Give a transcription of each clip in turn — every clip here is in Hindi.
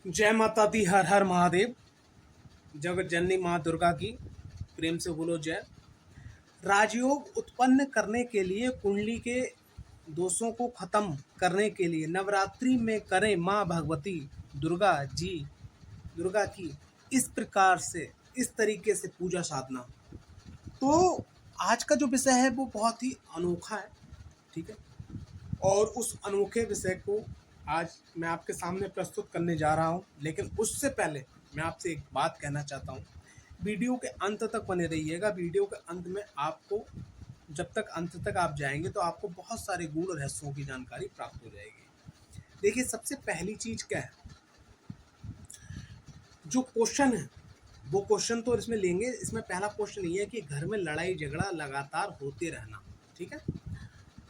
जय माता दी, हर हर महादेव। जगत जननी माँ दुर्गा की प्रेम से बोलो जय। राजयोग उत्पन्न करने के लिए, कुंडली के दोषों को खत्म करने के लिए नवरात्रि में करें माँ भगवती दुर्गा जी दुर्गा की इस प्रकार से, इस तरीके से पूजा साधना। तो आज का जो विषय है वो बहुत ही अनोखा है, ठीक है। और उस अनोखे विषय को आज मैं आपके सामने प्रस्तुत करने जा रहा हूं, लेकिन उससे पहले मैं आपसे एक बात कहना चाहता हूं। वीडियो के अंत तक बने रहिएगा। वीडियो के अंत में आपको, जब तक अंत तक आप जाएंगे तो आपको बहुत सारे गूढ़ रहस्यों की जानकारी प्राप्त हो जाएगी। देखिए, सबसे पहली चीज क्या है, जो क्वेश्चन है वो क्वेश्चन तो इसमें लेंगे। इसमें पहला क्वेश्चन ये है कि घर में लड़ाई झगड़ा लगातार होते रहना, ठीक है।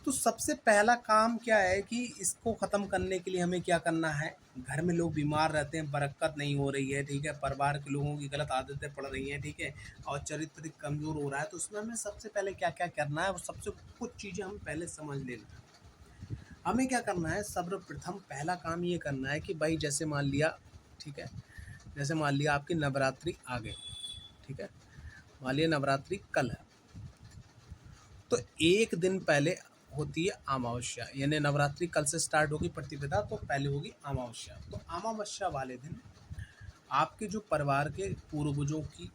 तो सबसे पहला काम क्या है कि इसको ख़त्म करने के लिए हमें क्या करना है। घर में लोग बीमार रहते हैं, बरकत नहीं हो रही है, ठीक है। परिवार के लोगों की गलत आदतें पड़ रही हैं, ठीक है। और चरित्र कमज़ोर हो रहा है, तो उसमें हमें सबसे पहले क्या क्या करना है, वो सबसे कुछ चीज़ें हम पहले समझ लेना है। हमें क्या करना है, सर्वप्रथम पहला काम ये करना है कि भाई जैसे मान लिया, ठीक है, जैसे मान लिया आपकी नवरात्रि आ गई, ठीक है। मान लिया नवरात्रि कल है, तो एक दिन पहले होती है अमावस्या, यानी नवरात्रि कल से स्टार्ट होगी प्रतिपदा, तो पहले होगी अमावस्या। तो अमावस्या वाले दिन आपके जो परिवार के पूर्वजों की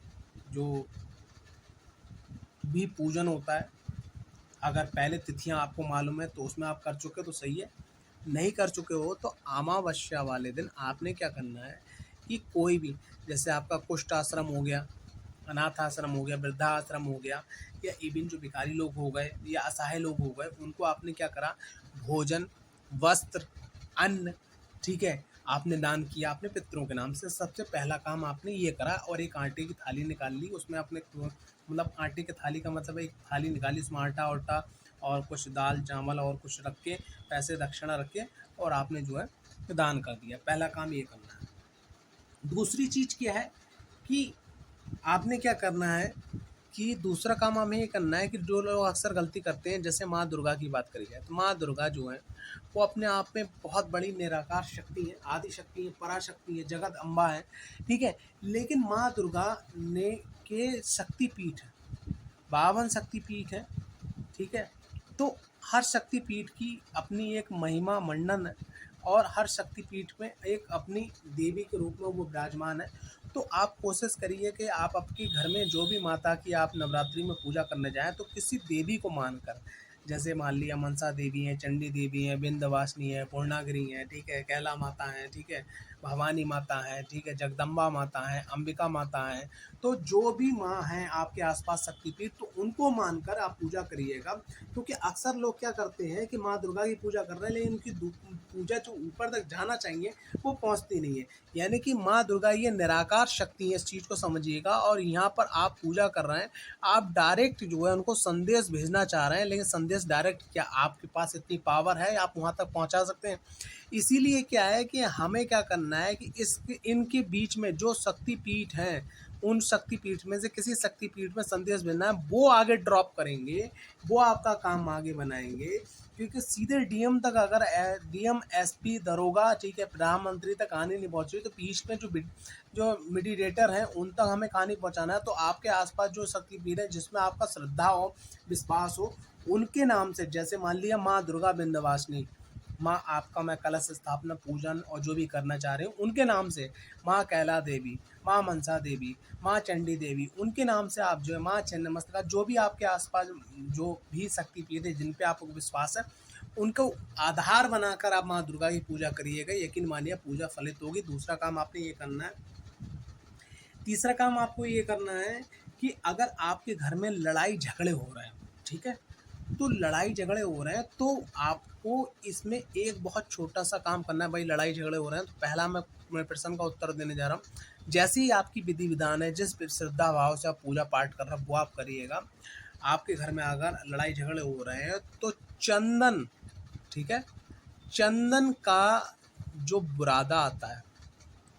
जो भी पूजन होता है, अगर पहले तिथियां आपको मालूम है तो उसमें आप कर चुके तो सही है, नहीं कर चुके हो तो अमावस्या वाले दिन आपने क्या करना है कि कोई भी, जैसे आपका कुष्ठ आश्रम हो गया, अनाथ आश्रम हो गया, वृद्धा आश्रम हो गया, या इवन जो भिखारी लोग हो गए या असहाय लोग हो गए, उनको आपने क्या करा, भोजन, वस्त्र, अन्न, ठीक है, आपने दान किया अपने पितरों के नाम से। सबसे पहला काम आपने ये करा। और एक आटे की थाली निकाल ली, उसमें आपने, मतलब आटे की थाली का मतलब एक थाली निकाली, उसमें आटा वाटा और कुछ दाल चावल और कुछ रख के, पैसे दक्षिणा रख के, और आपने जो है दान कर दिया। पहला काम ये करना है। दूसरी चीज़ क्या है कि आपने क्या करना है कि दूसरा काम हमें ये करना है कि जो लोग अक्सर गलती करते हैं, जैसे माँ दुर्गा की बात करी जाए तो माँ दुर्गा जो है वो अपने आप में बहुत बड़ी निराकार शक्ति है, आदि शक्ति है, पराशक्ति है, जगत अम्बा है, ठीक है। लेकिन माँ दुर्गा ने के शक्तिपीठ है, 52 शक्तिपीठ है, ठीक है। तो हर शक्तिपीठ की अपनी एक महिमा मंडन है, और हर शक्तिपीठ में एक अपनी देवी के रूप में वो विराजमान है। तो आप कोशिश करिए कि आप आपके घर में जो भी माता की आप नवरात्रि में पूजा करने जाएं तो किसी देवी को मानकर, जैसे मान लिया मनसा देवी हैं, चंडी देवी हैं, विंध्यवासिनी है, पूर्णागिरी हैं, ठीक है, कैला माता हैं, ठीक है, भवानी माता है, ठीक है, जगदम्बा माता है, अंबिका माता है। तो जो भी माँ हैं आपके आसपास शक्तिपीठ, तो उनको मानकर आप पूजा करिएगा। क्योंकि अक्सर लोग क्या करते हैं कि माँ दुर्गा की पूजा कर रहे हैं, लेकिन उनकी पूजा जो ऊपर तक जाना चाहिए वो पहुँचती नहीं है। यानी कि माँ दुर्गा ये निराकार शक्ति है, इस चीज़ को समझिएगा। और यहाँ पर आप पूजा कर रहे हैं, आप डायरेक्ट जो है उनको संदेश भेजना चाह रहे हैं, लेकिन संदेश डायरेक्ट क्या आपके पास इतनी पावर है आप वहाँ तक पहुँचा सकते हैं? इसीलिए क्या है कि हमें क्या करना है कि इनके बीच में जो शक्तिपीठ हैं, उन शक्तिपीठ में से किसी शक्तिपीठ में संदेश भेजना है, वो आगे ड्रॉप करेंगे, वो आपका काम आगे बनाएंगे। क्योंकि सीधे डीएम तक अगर डीएम एसपी दरोगा, ठीक है, प्रधानमंत्री तक कहानी नहीं पहुंची तो बीच में जो मीडिएटर हैं उन तक हमें कहानी पहुंचाना है। तो आपके आसपास जो शक्तिपीठ है जिसमें आपका श्रद्धा हो, विश्वास हो, उनके नाम से, जैसे मान लिया माँ दुर्गा विंध्यवासिनी, माँ आपका मैं कलश स्थापना पूजन और जो भी करना चाह रहे हूँ उनके नाम से, माँ कैला देवी, माँ मनसा देवी, माँ चंडी देवी, उनके नाम से आप जो है, माँ छिन्नमस्तिका, जो भी आपके आसपास जो भी शक्तिपीठ है जिन पे आपको विश्वास है, उनको आधार बनाकर आप माँ दुर्गा की पूजा करिएगा। यकीन मानिए पूजा फलित होगी। दूसरा काम आपने ये करना है, तीसरा काम आपको ये करना है कि अगर आपके घर में लड़ाई झगड़े हो रहे हैं, ठीक है, तो लड़ाई झगड़े हो रहे हैं तो आपको इसमें एक बहुत छोटा सा काम करना है। भाई लड़ाई झगड़े हो रहे हैं तो पहला मैं प्रश्न का उत्तर देने जा रहा हूँ। जैसे ही आपकी विधि विधान है, जिस श्रद्धा भाव से आप पूजा पाठ कर रहे हैं वो आप करिएगा। आपके घर में अगर लड़ाई झगड़े हो रहे हैं तो चंदन, ठीक है, चंदन का जो बुरादा आता है,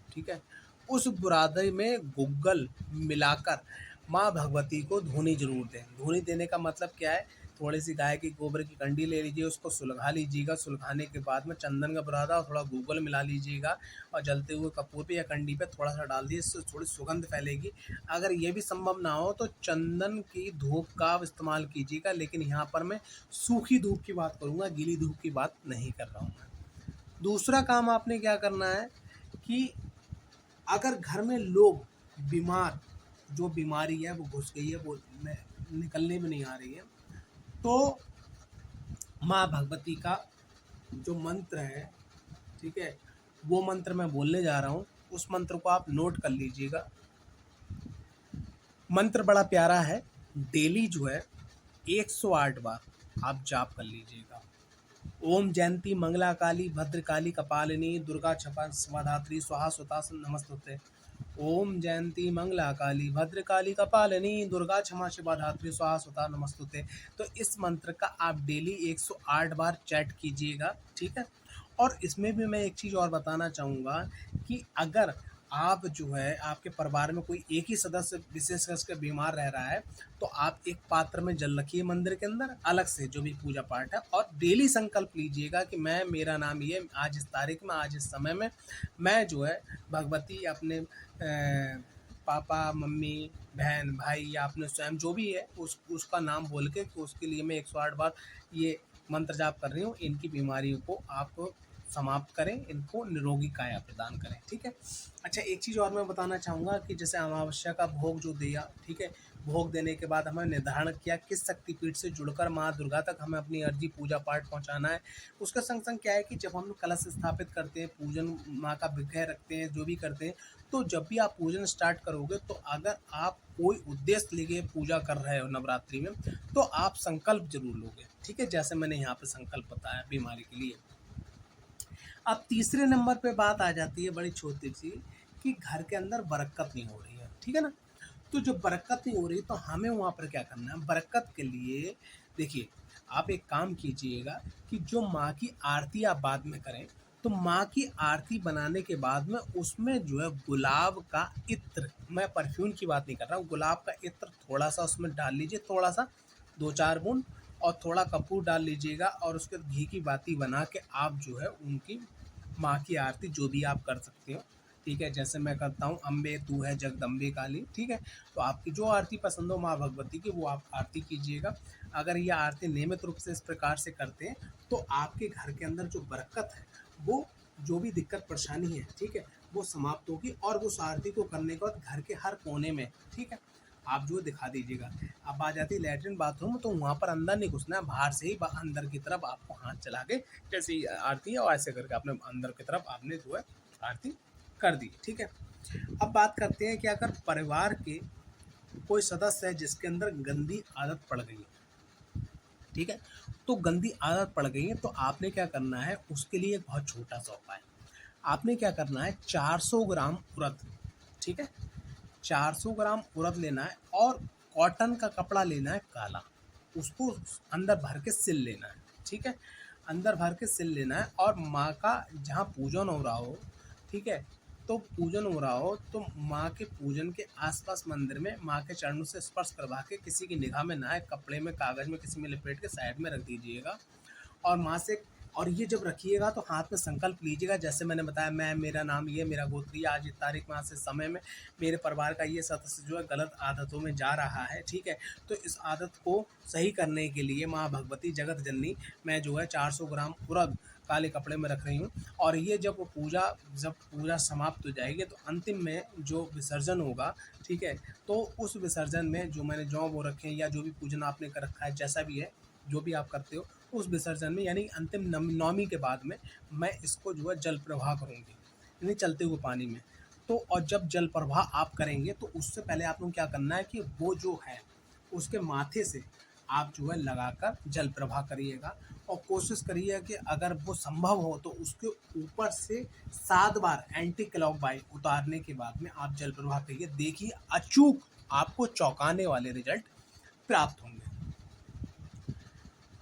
ठीक है, उस बुरादे में गुग्गल मिलाकर माँ भगवती को धूनी जरूर दें। धूनी देने का मतलब क्या है थोड़ी सी गाय की गोबर की कंडी ले लीजिए, उसको सुलगा लीजिएगा। सुलगाने के बाद में चंदन का बुरादा और थोड़ा गूगल मिला लीजिएगा और जलते हुए कपूर पे या कंडी पे थोड़ा सा डाल दीजिए, इससे थोड़ी सुगंध फैलेगी। अगर ये भी संभव ना हो तो चंदन की धूप का आप इस्तेमाल कीजिएगा, लेकिन यहाँ पर मैं सूखी धूप की बात करूँगा, गीली धूप की बात नहीं कर रहा हूँ मैं। दूसरा काम आपने क्या करना है कि अगर घर में लोग बीमार, जो बीमारी है वो घुस गई है, वो निकलने में नहीं आ रही है, तो माँ भगवती का जो मंत्र है, ठीक है, वो मंत्र मैं बोलने जा रहा हूँ। उस मंत्र को आप नोट कर लीजिएगा। मंत्र बड़ा प्यारा है। डेली जो है 108 बार आप जाप कर लीजिएगा। ओम जयंती मंगला काली भद्रकाली कपालिनी दुर्गा क्षमा समाधात्री स्वाहा स्वता नमस्तुते। ओम जयंती मंगला काली भद्रकाली कपालिनी दुर्गा क्षमा शिवा धात्री स्वाहा स्वता नमस्तुते। तो इस मंत्र का आप डेली 108 बार चैट कीजिएगा, ठीक है। और इसमें भी मैं एक चीज़ और बताना चाहूँगा कि अगर आप जो है आपके परिवार में कोई एक ही सदस्य विशेष करके बीमार रह रहा है, तो आप एक पात्र में जल रखिए मंदिर के अंदर अलग से, जो भी पूजा पाठ है, और डेली संकल्प लीजिएगा कि मैं, मेरा नाम ये, आज इस तारीख में, आज इस समय में मैं जो है भगवती अपने पापा मम्मी बहन भाई या अपने स्वयं जो भी है उसका नाम बोल के कि उसके लिए मैं 108 बार ये मंत्र जाप कर रही हूँ, इनकी बीमारियों को आप समाप्त करें, इनको निरोगी काया प्रदान करें, ठीक है। अच्छा, एक चीज़ और मैं बताना चाहूँगा कि जैसे अमावस्या का भोग जो दिया, ठीक है, भोग देने के बाद हमें निर्धारण किया किस शक्तिपीठ से जुड़कर माँ दुर्गा तक हमें अपनी अर्जी पूजा पाठ पहुँचाना है। उसका संग संग क्या है कि जब हम लोग कलश स्थापित करते हैं, पूजन माँ का विग्रह रखते हैं, जो भी करते हैं, तो जब भी आप पूजन स्टार्ट करोगे, तो अगर आप कोई उद्देश्य लेके पूजा कर रहे हो नवरात्रि में, तो आप संकल्प जरूर लोगे, ठीक है, जैसे मैंने यहाँ पे संकल्प बताया बीमारी के लिए। अब तीसरे नंबर पे बात आ जाती है बड़ी छोटी सी, कि घर के अंदर बरकत नहीं हो रही है, ठीक है ना। तो जब बरकत नहीं हो रही तो हमें वहाँ पर क्या करना है बरकत के लिए। देखिए, आप एक काम कीजिएगा कि जो माँ की आरती आप बाद में करें, तो माँ की आरती बनाने के बाद में उसमें जो है गुलाब का इत्र, मैं परफ्यूम की बात नहीं कर रहा हूँ, गुलाब का इत्र थोड़ा सा उसमें डाल लीजिए, थोड़ा सा 2-4 बूंद, और थोड़ा कपूर डाल लीजिएगा, और उसके घी की बाती बना के आप जो है उनकी माँ की आरती जो भी आप कर सकते हो, ठीक है। जैसे मैं करता हूँ अम्बे तू है जगदम्बे काली, ठीक है। तो आपकी जो आरती पसंद हो माँ भगवती की, वो आप आरती कीजिएगा। अगर ये आरती नियमित रूप से इस प्रकार से करते हैं, तो आपके घर के अंदर जो बरकत है, वो जो भी दिक्कत परेशानी है, ठीक है, वो समाप्त होगी। और उस आरती को करने के बाद घर के हर कोने में, ठीक है, आप जो दिखा दीजिएगा। अब आ जाती है लैट्रिन बाथरूम, तो वहाँ पर अंदर नहीं घुसना है, बाहर से ही अंदर की तरफ आपको हाथ चला के जैसे ही आरती है और ऐसे करके आपने अंदर की तरफ आपने जो है आरती कर दी, ठीक है। अब बात करते हैं कि अगर परिवार के कोई सदस्य है जिसके अंदर गंदी आदत पड़ गई है, ठीक है, तो गंदी आदत पड़ गई है, तो आपने क्या करना है उसके लिए एक बहुत छोटा सा उपाय। आपने क्या करना है 400 ग्राम उड़द, ठीक है, 400 ग्राम उड़द लेना है, और कॉटन का कपड़ा लेना है काला, उसको अंदर भर के सिल लेना है, ठीक है, अंदर भर के सिल लेना है। और माँ का जहाँ पूजन हो रहा हो, ठीक है, तो पूजन हो रहा हो तो माँ के पूजन के आसपास मंदिर में माँ के चरणों से स्पर्श करवा के, किसी की निगाह में ना आए, कपड़े में कागज़ में किसी में लपेट के साइड में रख दीजिएगा। और माँ से, और ये जब रखिएगा तो हाथ में संकल्प लीजिएगा, जैसे मैंने बताया, मैं, मेरा नाम ये, मेरा गोत्र ये, आज इस तारीख में, आज से समय में मेरे परिवार का ये सदस्य जो है गलत आदतों में जा रहा है, ठीक है, तो इस आदत को सही करने के लिए माँ भगवती जगत जननी, मैं जो है 400 ग्राम उड़द काले कपड़े में रख रही हूँ। और ये जब पूजा समाप्त हो जाएगी, तो अंतिम में जो विसर्जन होगा, ठीक है, तो उस विसर्जन में जो मैंने जौ वो रखे हैं या जो भी पूजन आपने कर रखा है, जैसा भी है, जो भी आप करते हो, उस विसर्जन में यानी अंतिम नवमी के बाद में मैं इसको जो है जल प्रवाह करूँगी, यानी चलते हुए पानी में। तो और जब जल प्रवाह आप करेंगे, तो उससे पहले आप लोग क्या करना है कि वो जो है उसके माथे से आप जो है लगाकर जल प्रवाह करिएगा। और कोशिश करिए कि अगर वो संभव हो तो उसके ऊपर से 7 बार एंटी क्लॉकवाइज उतारने के बाद में आप जल प्रवाह करिए। देखिए, अचूक आपको चौंकाने वाले रिजल्ट प्राप्त होंगे।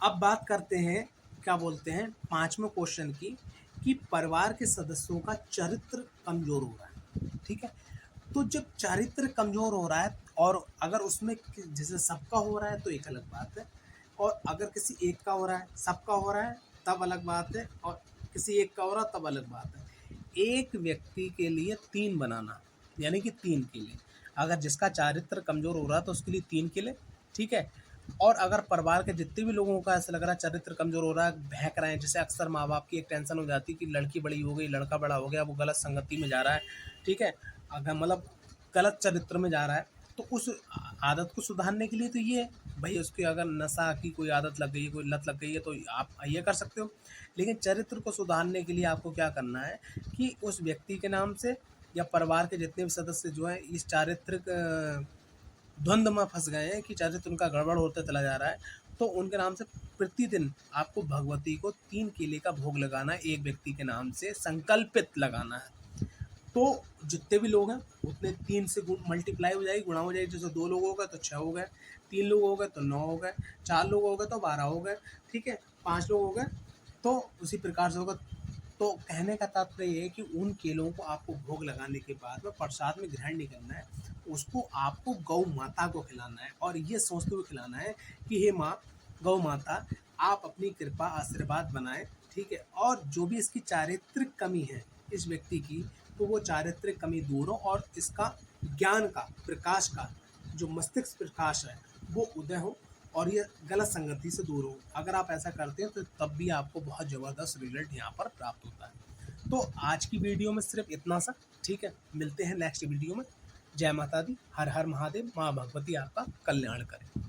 अब बात करते हैं, क्या बोलते हैं, 5वें क्वेश्चन की, कि परिवार के सदस्यों का चरित्र कमजोर हो रहा है, ठीक है। तो जब चरित्र कमजोर हो रहा है, और अगर उसमें जैसे सबका हो रहा है तो एक अलग बात है, और अगर किसी एक का हो रहा है, सबका हो रहा है, तब अलग बात है, और किसी एक का हो रहा तब अलग बात है। एक व्यक्ति के लिए 3 बनाना, यानी कि 3 किले। अगर जिसका चारित्र कमज़ोर हो रहा है तो उसके लिए 3 किले, ठीक है? और अगर परिवार के जितने भी लोगों का ऐसा लग रहा है चरित्र कमज़ोर हो रहा है, बहक रहे हैं, जैसे अक्सर माँ-बाप की एक टेंशन हो जाती है कि लड़की बड़ी हो गई, लड़का बड़ा हो गया, वो गलत संगति में जा रहा है, ठीक है? अगर मतलब गलत चरित्र में जा रहा है, तो उस आदत को सुधारने के लिए तो ये है, भई उसकी अगर नशा की कोई आदत लग गई है, कोई लत लग गई है, तो आप ये कर सकते हो। लेकिन चरित्र को सुधारने के लिए आपको क्या करना है कि उस व्यक्ति के नाम से या परिवार के जितने भी सदस्य जो हैं इस चारित्रिक द्वंद्व में फँस गए हैं कि चरित्र उनका गड़बड़ होता चला जा रहा है, तो उनके नाम से प्रतिदिन आपको भगवती को 3 केले का भोग लगाना है, एक व्यक्ति के नाम से संकल्पित लगाना है। तो जितने भी लोग हैं उतने 3 से मल्टीप्लाई हो जाएगी, गुणा हो जाएगी। जैसे 2 लोग हो गए तो 6 हो गए, 3 लोग हो गए तो 9 हो गए, 4 लोग हो गए तो 12 हो गए, ठीक है? 5 लोग हो गए तो उसी प्रकार से होगा। तो कहने का तात्पर्य ये है कि उन केलों को आपको भोग लगाने के बाद में प्रसाद में ग्रहण नहीं करना है, उसको आपको गौ माता को खिलाना है, और ये सोचते हुए खिलाना है कि हे माँ, गौ माता, आप अपनी कृपा आशीर्वाद बनाएं, ठीक है? और जो भी इसकी चारित्रिक कमी है इस व्यक्ति की, तो वो चारित्रिक कमी दूर हो और इसका ज्ञान का प्रकाश का जो मस्तिष्क प्रकाश है वो उदय हो, और ये गलत संगति से दूर हो। अगर आप ऐसा करते हैं तो तब भी आपको बहुत ज़बरदस्त रिजल्ट यहाँ पर प्राप्त होता है। तो आज की वीडियो में सिर्फ इतना सा, ठीक है? मिलते हैं नेक्स्ट वीडियो में। जय माता दी, हर हर महादेव, माँ भगवती आपका कल्याण करें।